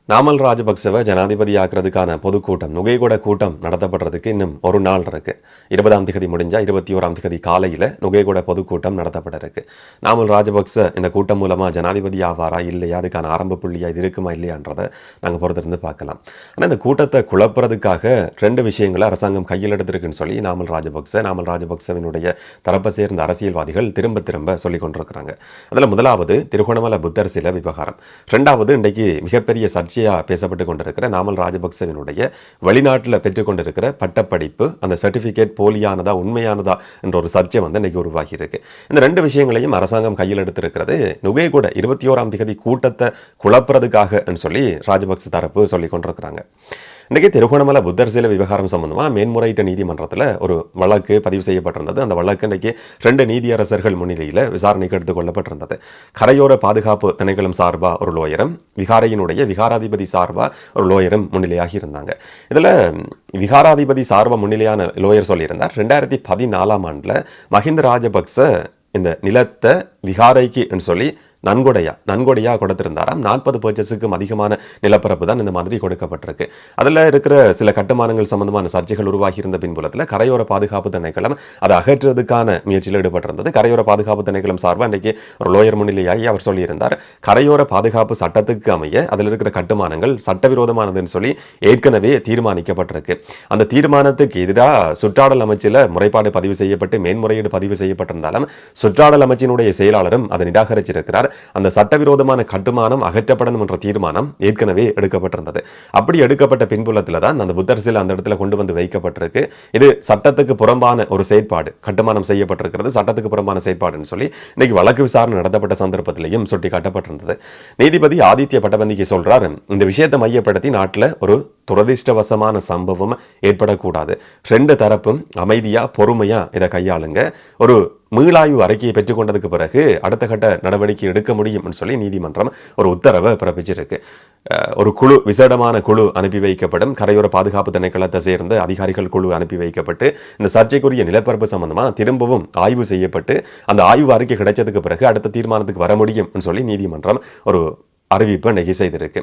நாமல் ராஜபக்சவை ஜனாதிபதியாக்குறதுக்கான பொதுக்கூட்டம் நுகைகொட கூட்டம் நடத்தப்படுறதுக்கு இன்னும் ஒரு நாள் இருக்கு. 20ஆம் தேதி முடிஞ்சா 21ஆம் தேதி காலையில் நுகைகொட பொதுக்கூட்டம் நடத்தப்பட இருக்கு. நாமல் ராஜபக்ச இந்த கூட்டம் மூலமா ஜனாதிபதி ஆவாரா இல்லையா, அதுக்கான ஆரம்ப புள்ளியா இது இருக்குமா இல்லையான்றதை நாங்கள் பொறுத்திருந்து பார்க்கலாம். ஆனால் இந்த கூட்டத்தை குழப்புறதுக்காக 2 விஷயங்களை அரசாங்கம் கையில் எடுத்திருக்குன்னு சொல்லி நாமல் ராஜபக்சவினுடைய தரப்பை சேர்ந்த அரசியல்வாதிகள் திரும்ப திரும்ப சொல்லிக் கொண்டிருக்கிறாங்க. அதில் முதலாவது திருகோணமலை புத்தர் சிலை விவகாரம், 2வது இன்றைக்கு மிகப்பெரிய பேசப்பட்டு கொண்டிருக்கிற நாமல் ராஜபக்சவினுடைய வெளிநாட்டில் பெற்றுக்கொண்டிருக்கிற பட்டப்படிப்பு அந்த சர்டிபிகேட் போலியானதா உண்மையானதா என்ற ஒரு சர்ச்சை இன்னைக்கு உருவாகி இருக்கு. இந்த 2 விஷயங்களையும் அரசாங்கம் கையில் எடுத்திருக்கிறது நுகைகொட 21ஆம் தேதி கூட்டத்தை குழப்புறதுக்காக சொல்லி ராஜபக்ச தரப்பு சொல்லிக் கொண்டிருக்கிறாங்க. இன்றைக்கி திருகோணமலை புத்தர் சிலை விவகாரம் சம்பந்தமாக மேன்முறையீட்டு நீதிமன்றத்தில் ஒரு வழக்கு பதிவு செய்யப்பட்டிருந்தது. அந்த வழக்கு இன்றைக்கு 2 நீதியரசர்கள் முன்னிலையில் விசாரணைக்கு எடுத்துக் கொள்ளப்பட்டிருந்தது. கரையோர பாதுகாப்பு திணைக்களம் சார்பாக ஒரு லோயரும் விகாரையினுடைய விகாராதிபதி சார்பாக ஒரு லோயரும் முன்னிலையாகி இருந்தாங்க. இதில் விகாராதிபதி சார்பாக முன்னிலையான லோயர் சொல்லியிருந்தார், 2014ஆம் ஆண்டில் மஹிந்த ராஜபக்ச இந்த நிலத்தை விகாரைக்கு சொல்லி நன்கொடையா கொடுத்திருந்தாராம். 40 பர்ச்சஸுக்கும் அதிகமான நிலப்பரப்பு தான் இந்த மாதிரி கொடுக்கப்பட்டிருக்கு. அதில் இருக்கிற சில கட்டுமானங்கள் சம்பந்தமான சர்ச்சைகள் உருவாகி இருந்த பின்புலத்தில் கரையோர பாதுகாப்பு திணைக்களம் அதை அகற்றுவதற்கான முயற்சியில் ஈடுபட்டிருந்தது. கரையோர பாதுகாப்பு திணைக்களம் சார்பாக இன்றைக்கு ஒரு லோயர் முன்னிலையாகி அவர் சொல்லியிருந்தார், கரையோர பாதுகாப்பு சட்டத்துக்கு அமைய அதில் இருக்கிற கட்டுமானங்கள் சட்டவிரோதமானதுன்னு சொல்லி ஏற்கனவே தீர்மானிக்கப்பட்டிருக்கு. அந்த தீர்மானத்துக்கு எதிராக சுற்றாடல் அமைச்சில் முறைப்பாடு பதிவு செய்யப்பட்டு மேன்முறையீடு பதிவு செய்யப்பட்டிருந்தாலும் சுற்றாடல் அமைச்சினுடைய செயலாளரும் அதை நிராகரிச்சிருக்கிறார். அந்த சட்டவிரோதமான கட்டுமானம் அகற்றப்படணும் என்ற தீர்மானம் ஏற்கனவே எடுக்கப்பட்டிருந்தது. அப்படி எடுக்கப்பட்ட பின்புலத்தில் தான் அந்த புத்தர் சிலை அந்த இடத்துல கொண்டு வந்து வைக்கப்பட்டிருக்கு. இது சட்டத்துக்கு புறம்பான ஒரு செயற்பாடு, கட்டுமானம் செய்யப்பட்டிருக்கிறது சட்டத்துக்கு புறம்பான செயற்பாடுன்னு சொல்லி இன்னைக்கு வழக்கு விசாரணை நடத்தப்பட்ட சந்தர்ப்பத்திலையும் சுட்டி காட்டப்பட்டிருந்தது. நீதிபதி ஆதித்ய பட்டபந்திக்கு சொல்றாரு, இந்த விஷயத்தை மையப்படுத்தி நாட்டில் ஒரு துரதிர்ஷ்டவசமான சம்பவம் ஏற்படக்கூடாது, 2 தரப்பும் அமைதியா பொறுமையா இதை கையாளுங்க, ஒரு மீளாய்வு அறிக்கையை பெற்றுக்கொண்டதுக்கு பிறகு அடுத்த கட்ட நடவடிக்கை எடுக்க முடியும் சொல்லி நீதிமன்றம் ஒரு உத்தரவை பிறப்பிச்சிருக்கு. ஒரு குழு, விசேடமான குழு அனுப்பி வைக்கப்படும். கரையோர பாதுகாப்பு திணைக்களத்தை சேர்ந்த அதிகாரிகள் குழு அனுப்பி வைக்கப்பட்டு இந்த சர்ச்சைக்குரிய நிலப்பரப்பு சம்பந்தமா திரும்பவும் ஆய்வு செய்யப்பட்டு அந்த ஆய்வு அறிக்கை கிடைச்சதுக்கு பிறகு அடுத்த தீர்மானத்துக்கு வர முடியும் சொல்லி நீதிமன்றம் ஒரு அறிவிப்பு இன்னைக்கு செய்திருக்கு.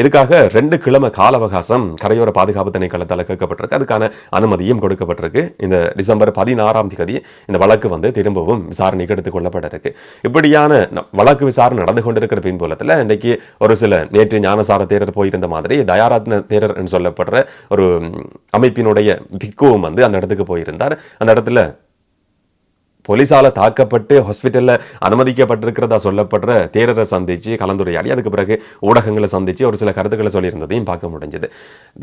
இதுக்காக 2 கிழமை கால அவகாசம் கரையோர பாதுகாப்பு திணைக்களத்தால் கேட்கப்பட்டிருக்கு. அதுக்கான அனுமதியும் கொடுக்கப்பட்டிருக்கு. இந்த டிசம்பர் 16ஆம் தேதி இந்த வழக்கு திரும்பவும் விசாரணைக்கு எடுத்துக் கொள்ளப்பட இருக்கு. இப்படியான வழக்கு விசாரணை நடந்து கொண்டிருக்கிற பின்புலத்தில் இன்னைக்கு ஒரு சில நேற்று ஞானசார தேரர் போயிருந்த மாதிரி தயாரத்ன தேரர் என்று சொல்லப்படுற ஒரு அமைப்பினுடைய பிக்குவும் அந்த இடத்துக்கு போயிருந்தார். அந்த இடத்துல போலீஸால தாக்கப்பட்டு ஹாஸ்பிட்டல்ல அனுமதிக்கப்பட்டிருக்கிறதா சொல்லப்படுற தேரரை சந்திச்சு கலந்துரையாடி அதுக்கு பிறகு ஊடகங்களை சந்திச்சு ஒரு சில கருத்துக்களை சொல்லியிருந்ததையும் பார்க்க முடிஞ்சது.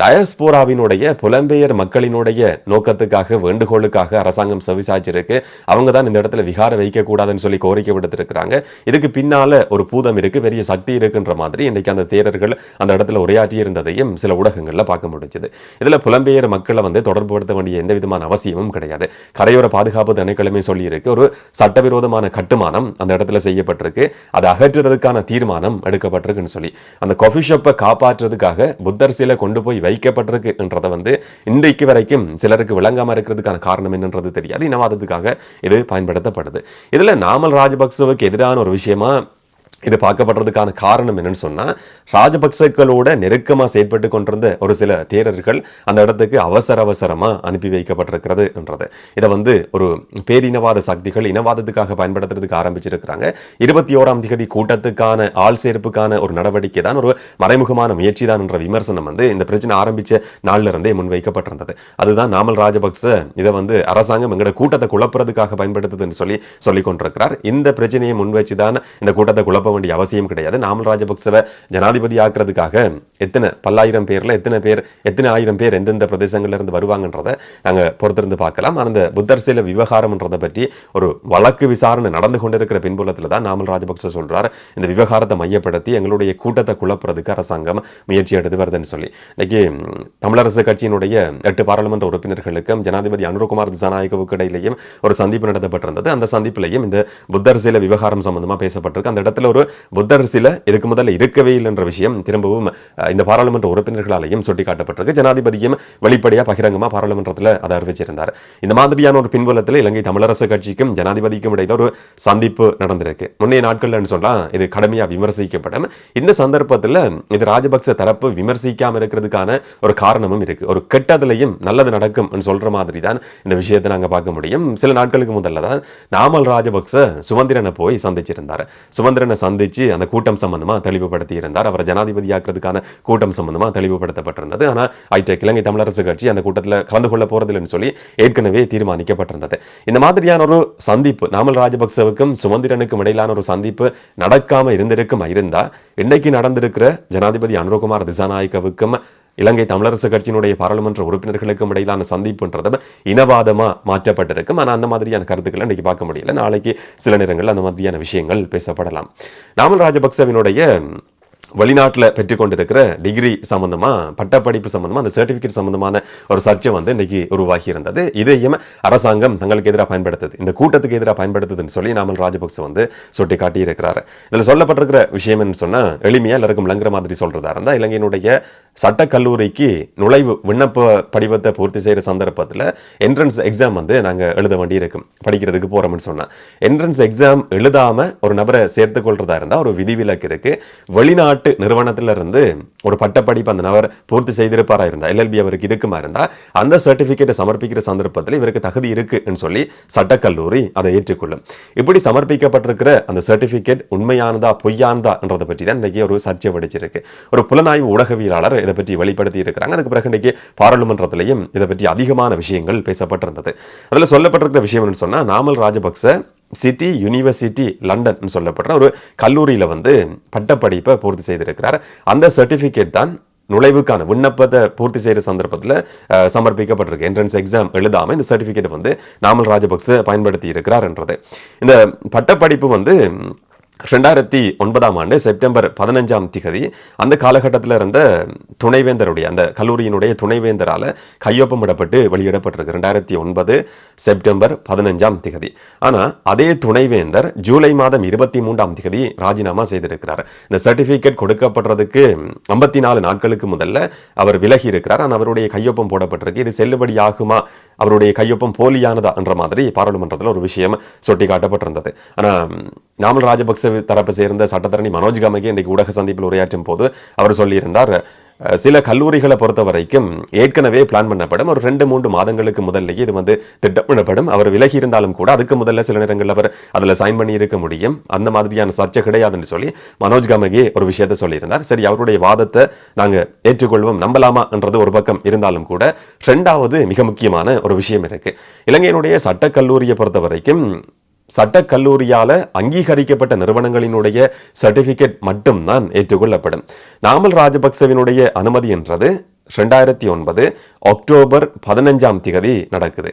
டயஸ்போராவினுடைய புலம்பெயர் மக்களினுடைய நோக்கத்துக்காக வேண்டுகோளுக்காக அரசாங்கம் செவிசாய்ச்சிருக்கு. அவங்க தான் இந்த இடத்துல விகார வைக்கக்கூடாதுன்னு சொல்லி கோரிக்கை விடுத்திருக்கிறாங்க. இதுக்கு பின்னால ஒரு பூதம் இருக்கு, பெரிய சக்தி இருக்குன்ற மாதிரி இன்னைக்கு அந்த தேரர்கள் அந்த இடத்துல உரையாற்றி இருந்ததையும் சில ஊடகங்கள்ல பார்க்க முடிஞ்சது. இதுல புலம்பெயர் மக்களை தொடர்புபடுத்த வேண்டிய எந்த விதமான அவசியமும் கிடையாது. கரையோர பாதுகாப்பு திணைக்களமே சொல்லி ஒரு சட்டவிரோதமான கட்டுமானம் அந்த இடத்துல செய்யப்பட்டிருக்கு, அதை அகற்றுறதுக்கான தீர்மானம் எடுக்கப்பட்டிருக்குன்னு சொல்லி அந்த காஃபி ஷாப்பை காப்பாற்றுறதுக்காக புத்தர் சிலை கொண்டு போய் வைக்கப்பட்டிருக்கு என்றதை இன்றைக்கு வரைக்கும் சிலருக்கு விளங்காம இருக்கிறதுக்கான காரணம் என்னன்றது தெரியாது. இனவாதத்துக்காக இது பயன்படுத்தப்படுது. இதுல நாமல் ராஜபக்சவுக்கு எதிரான ஒரு விஷயமா இது பார்க்கப்படுறதுக்கான காரணம் என்னன்னு சொன்னா, ராஜபக்சக்களோட நெருக்கமா செயற்பட்டு கொண்டிருந்த ஒரு சில தேரர்கள் அந்த இடத்துக்கு அவசரமா அனுப்பி வைக்கப்பட்டிருக்கிறது என்றது. இதை ஒரு பேரினவாத சக்திகள் இனவாதத்துக்காக பயன்படுத்துறதுக்கு ஆரம்பிச்சிருக்கிறாங்க. 21ஆம் தேதி கூட்டத்துக்கான ஆள் சேர்ப்புக்கான ஒரு நடவடிக்கை தான், ஒரு மறைமுகமான முயற்சி தான் என்ற விமர்சனம் இந்த பிரச்சனை ஆரம்பிச்ச நாள்ல இருந்தே முன்வைக்கப்பட்டிருந்தது. அதுதான் நாமல் ராஜபக்ச இதை அரசாங்கம் எங்களோட கூட்டத்தை குழப்புறதுக்காக பயன்படுத்துதுன்னு சொல்லிக் கொண்டிருக்கிறார். இந்த பிரச்சனையை முன்வச்சுதான் இந்த கூட்டத்தை குழப்ப வேண்டிய அவசியம் கிடையாது. நாமல் ராஜபக்சவை ஜனாதிபதி ஆக்குறதுக்காக எத்தனை பல்லாயிரம் பேர்ல எத்தனை ஆயிரம் பேர் எந்தெந்த பிரதேசங்கள்ல இருந்து வருவாங்கன்றதை நாங்க பொறுத்திருந்து பார்க்கலாம். அந்த புத்தர் சிலை விவகாரம்ன்றதை பற்றி ஒரு வழக்கு விசாரணை நடந்து கொண்டிருக்கிற பின்புலத்துல தான் நாமல் ராஜபக்ச சொல்றார், இந்த விவகாரத்தை மையப்படுத்தி எங்களுடைய கூட்டத்தை குழப்புறதுக்கு அரசாங்கம் முயற்சி எடுத்து வருதுன்னு சொல்லி. இன்னைக்கு தமிழரசு கட்சியினுடைய 8 பாராளுமன்ற உறுப்பினர்களுக்கும் ஜனாதிபதி அனுரகுமார் திசாநாயகவுக்கு இடையிலேயும் ஒரு சந்திப்பு நடத்தப்பட்டிருந்தது. அந்த சந்திப்பிலையும் இந்த புத்தர் சிலை விவகாரம் சம்பந்தமா பேசப்பட்டிருக்கு. அந்த இடத்துல ஒரு புத்தர் சிலை இதுக்கு முதல்ல இருக்கவே இல்லை என்ற விஷயம் திரும்பவும் இந்த பாராளுமன்ற உறுப்பினர்களாலையும் சுட்டிக்காட்டப்பட்டிருக்கு. ஜனாதிபதியும் வெளிப்படையா பகிரங்கமா பாராளுமன்றத்தில் அதை அறிவிச்சிருந்தார். இந்த மாதிரியான ஒரு பின்புலத்தில் இலங்கை தமிழரசு கட்சிக்கும் ஜனாதிபதிக்கும் இடையில ஒரு சந்திப்பு நடந்திருக்கு. முன்னைய நாட்கள்னு சொன்னா இது கடுமையா விமர்சிக்கப்படும். இந்த சந்தர்ப்பத்தில் இது ராஜபக்ச தரப்பு விமர்சிக்காம இருக்கிறதுக்கான ஒரு காரணமும் இருக்கு. ஒரு கெட்டதுலையும் நல்லது நடக்கும் சொல்ற மாதிரி தான் இந்த விஷயத்தை நாங்க பார்க்க முடியும். சில நாட்களுக்கு முதல்ல தான் நாமல் ராஜபக்ச சுமந்திரனை போய் சந்திச்சிருந்தார். சுமந்திரனை சந்திச்சு அந்த கூட்டம் சம்பந்தமா தெளிவுபடுத்தி இருந்தார். அவரை ஜனாதிபதியாக்குறதுக்கான கூட்டம் சம்பந்தமா தெளிவுபடுத்தப்பட்டிருந்தது. ஆனா ஐடெக் இலங்கை தமிழரசு கட்சி அந்த கூட்டத்தில் கலந்து கொள்ள போறதில்லைன்னு சொல்லி ஏற்கனவே தீர்மானிக்கப்பட்டிருந்தது. இந்த மாதிரியான ஒரு சந்திப்பு நாமல் ராஜபக்சவுக்கும் சுமந்திரனுக்கும் இடையிலான ஒரு சந்திப்பு நடக்காம இருந்தா இன்னைக்கு நடந்திருக்கிற ஜனாதிபதி அனுரகுமார் திசாநாயக்கவுக்கும் இலங்கை தமிழரசு கட்சியினுடைய பாராளுமன்ற உறுப்பினர்களுக்கும் இடையிலான சந்திப்புன்றது இனவாதமா மாற்றப்பட்டிருக்கும். ஆனால் அந்த மாதிரியான கருத்துக்களை இன்னைக்கு பார்க்க முடியல. நாளைக்கு சில நேரங்கள் அந்த மாதிரியான விஷயங்கள் பேசப்படலாம். நாமல் ராஜபக்சவினுடைய வெளிநாட்டில் பெற்றுக்கொண்டிருக்கிற டிகிரி சம்பந்தமா பட்டப்படிப்பு சம்பந்தமா அந்த சர்டிபிகேட் சம்பந்தமான ஒரு சர்ச்சை இன்னைக்கு உருவாகி இருந்தது. இதையும் அரசாங்கம் தங்களுக்கு எதிராக பயன்படுத்துது, இந்த கூட்டத்துக்கு எதிராக பயன்படுத்துதுன்னு சொல்லி நாமல் ராஜபக்ச சுட்டி காட்டியிருக்கிறார். இதில் சொல்லப்பட்டிருக்கிற விஷயம் என்ன சொன்னா எளிமையா எல்லாருக்கும் விளங்குற மாதிரி சொல்றதா இருந்தா இலங்கையினுடைய சட்டக்கல்லூரிக்கு நுழைவு விண்ணப்ப படிவத்தை பூர்த்தி செய்யற சந்தர்ப்பத்தில் என்ட்ரன்ஸ் எக்ஸாம் நாங்கள் எழுத வேண்டி இருக்கும். படிக்கிறதுக்கு போறோம்னு சொன்னா என்ட்ரன்ஸ் எக்ஸாம் எழுதாம ஒரு நபரை சேர்த்துக் கொள்றதா இருந்தா ஒரு விதிவிலக்கு இருக்கு. வெளிநாட்டு நிறுவனத்திலிருந்து ஒரு பட்டப்படிப்பு அந்த நபர் பூர்த்தி செய்திருப்பாரா இருந்தா LLB அவருக்கு இருக்குமா இருந்தா அந்த சர்டிபிகேட்டை சமர்ப்பிக்கிற சந்தர்ப்பத்தில் இவருக்கு தகுதி இருக்குன்னு சொல்லி சட்டக்கல்லூரி அதை ஏற்றுக்கொள்ளும். இப்படி சமர்ப்பிக்கப்பட்டிருக்கிற அந்த சர்டிபிகேட் உண்மையானதா பொய்யானதா என்றதை பற்றி தான் இன்னைக்கு ஒரு சர்ச்சை வெடிச்சிருக்கு. ஒரு புலனாய்வு ஊடகவியலாளர் இதை பற்றி வெளிப்படுத்தி இருக்கிறாங்க. அதுக்கு பிறகு இன்னைக்கு பாராளுமன்றத்திலையும் இதை பற்றி அதிகமான விஷயங்கள் பேசப்பட்டிருந்தது. அதுல சொல்லப்பட்டிருக்கிற விஷயம் சொன்னா Namal Rajapaksa city university London சொல்லப்படுற ஒரு கல்லூரியில பட்டப்படிப்பை பூர்த்தி செய்திருக்கிறார். அந்த சர்டிபிகேட் தான் நுழைவுக்கான விண்ணப்பத்தை பூர்த்தி செய்யற சந்தர்ப்பத்தில் சமர்ப்பிக்கப்பட்டிருக்கு. என்ட்ரன்ஸ் எக்ஸாம் எழுதாம இந்த சர்டிபிகேட் நாமல் ராஜபக்ச பயன்படுத்தி இருக்கிறார் என்றது. இந்த பட்டப்படிப்பு 2009ஆம் ஆண்டு செப்டம்பர் 15 அந்த காலகட்டத்தில் இருந்த துணைவேந்தருடைய அந்த கல்லூரியினுடைய துணைவேந்தரால கையொப்பமிடப்பட்டு வெளியிடப்பட்டிருக்கு 2009 செப்டம்பர் 15. ஆனா அதே துணைவேந்தர் ஜூலை மாதம் 23 ராஜினாமா செய்திருக்கிறார். இந்த சர்டிபிகேட் கொடுக்கப்படுறதுக்கு 54 நாட்களுக்கு முதல்ல அவர் விலகி இருக்கிறார். ஆனால் அவருடைய கையொப்பம் போடப்பட்டிருக்கு. இது செல்லுபடியாகுமா, அவருடைய கையொப்பம் போலியானதா என்ற மாதிரி பாராளுமன்றத்தில் ஒரு விஷயம் சுட்டி காட்டப்பட்டிருந்தது. ஆனா நாமல் ராஜபக்ச தரப்பை சேர்ந்த சட்டத்தரணி மனோஜ் கமகே இன்றைக்கு ஊடக சந்திப்பில் உரையாற்றும் போது அவர் சொல்லியிருந்தார், சில கல்லூரிகளை பொறுத்த வரைக்கும் ஏற்கனவே பிளான் பண்ணப்படும். ஒரு 2-3 மாதங்களுக்கு முதல்லையே இது திட்டமிடப்படும். அவர் விலகி இருந்தாலும் கூட அதுக்கு முதல்ல சில நேரங்களில் அவர் அதில் சைன் பண்ணி இருக்க முடியும். அந்த மாதிரியான சர்ச்சை கிடையாதுன்னு சொல்லி மனோஜ் கமகே ஒரு விஷயத்தை சொல்லியிருந்தார். சரி, அவருடைய வாதத்தை நாங்கள் ஏற்றுக்கொள்வோம், நம்பலாமா என்றது ஒரு பக்கம் இருந்தாலும் கூட 2வது மிக முக்கியமான ஒரு விஷயம் இருக்கு. இலங்கையினுடைய சட்டக்கல்லூரியை பொறுத்த வரைக்கும் சட்டக்கல்லூரியால அங்கீகரிக்கப்பட்ட நிறுவனங்களினுடைய சர்டிபிகேட் மட்டும்தான் ஏற்றுக்கொள்ளப்படும். நாமல் ராஜபக்சவினுடைய அனுமதி என்றது 2009 அக்டோபர் 15 நடக்குது.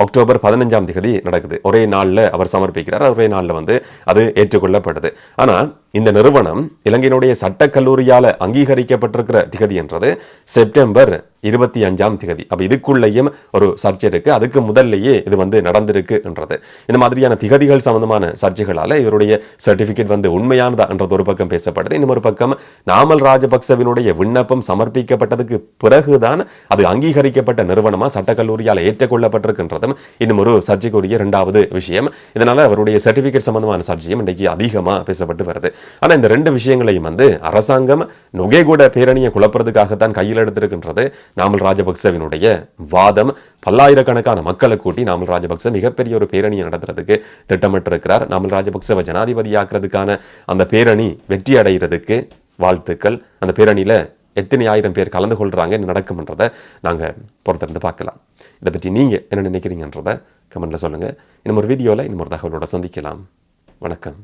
அக்டோபர் 15 நடக்குது. ஒரே நாள்ல அவர் சமர்ப்பிக்கிறார். ஒரே நாள்ல அது ஏற்றுக்கொள்ளப்படுது. ஆனா இந்த நிறுவனம் இலங்கையினுடைய சட்டக்கல்லூரியால அங்கீகரிக்கப்பட்டிருக்கிற திகதி என்றது செப்டம்பர் 25. அப்ப இதுக்குள்ளேயும் ஒரு சர்ச்சை இருக்கு. அதுக்கு முதல்லையே இது நடந்திருக்கு என்றது. இந்த மாதிரியான திகதிகள் சம்பந்தமான சர்ச்சைகளால இவருடைய சர்டிபிகேட் உண்மையானதா என்றது ஒரு பக்கம் பேசப்படுது. இன்னொரு பக்கம் நாமல் ராஜபக்சவினுடைய விண்ணப்பம் சமர்ப்பிக்கப்பட்டதுக்கு பிறகுதான் அது அங்கீகரிக்கப்பட்ட நிறுவனமா சட்டக்கல்லூரியால் ஏற்றுக்கொள்ளப்பட்டிருக்கின்றதும் இன்னும் ஒரு சர்ச்சைக்குரிய 2வது விஷயம். இதனால அவருடைய சர்டிபிகேட் சம்பந்தமான சர்ச்சையும் இன்றைக்கு அதிகமா பேசப்பட்டு வருது. ஆனா இந்த 2 விஷயங்களையும் அரசாங்கம் நுகேகுட பேரணியை குழப்பறதுக்காகத்தான் கையில் எடுத்திருக்கின்றது. நாமல் ராஜபக்சவினுடைய வாதம் பல்லாயிரக்கணக்கான மக்களை கூட்டி நாமல் ராஜபக்ச மிகப்பெரிய ஒரு பேரணியை நடத்துறதுக்கு திட்டமிட்டிருக்கிறார். நாமல் ராஜபக்சவை ஜனாதிபதியாக்குறதுக்கான அந்த பேரணி வெற்றி அடைகிறதுக்கு வாழ்த்துக்கள். அந்த பேரணியில எத்தனை ஆயிரம் பேர் கலந்து கொள்றாங்க, என்ன நடக்கும்ன்றதை நாங்கள் பொறுத்திருந்து பார்க்கலாம். இதை பற்றி நீங்கள் என்ன நினைக்கிறீங்கன்றதை கமெண்ட்ல சொல்லுங்கள். இன்னும் ஒரு வீடியோவில் இன்னும் ஒரு தகவலோட சந்திக்கலாம். வணக்கம்.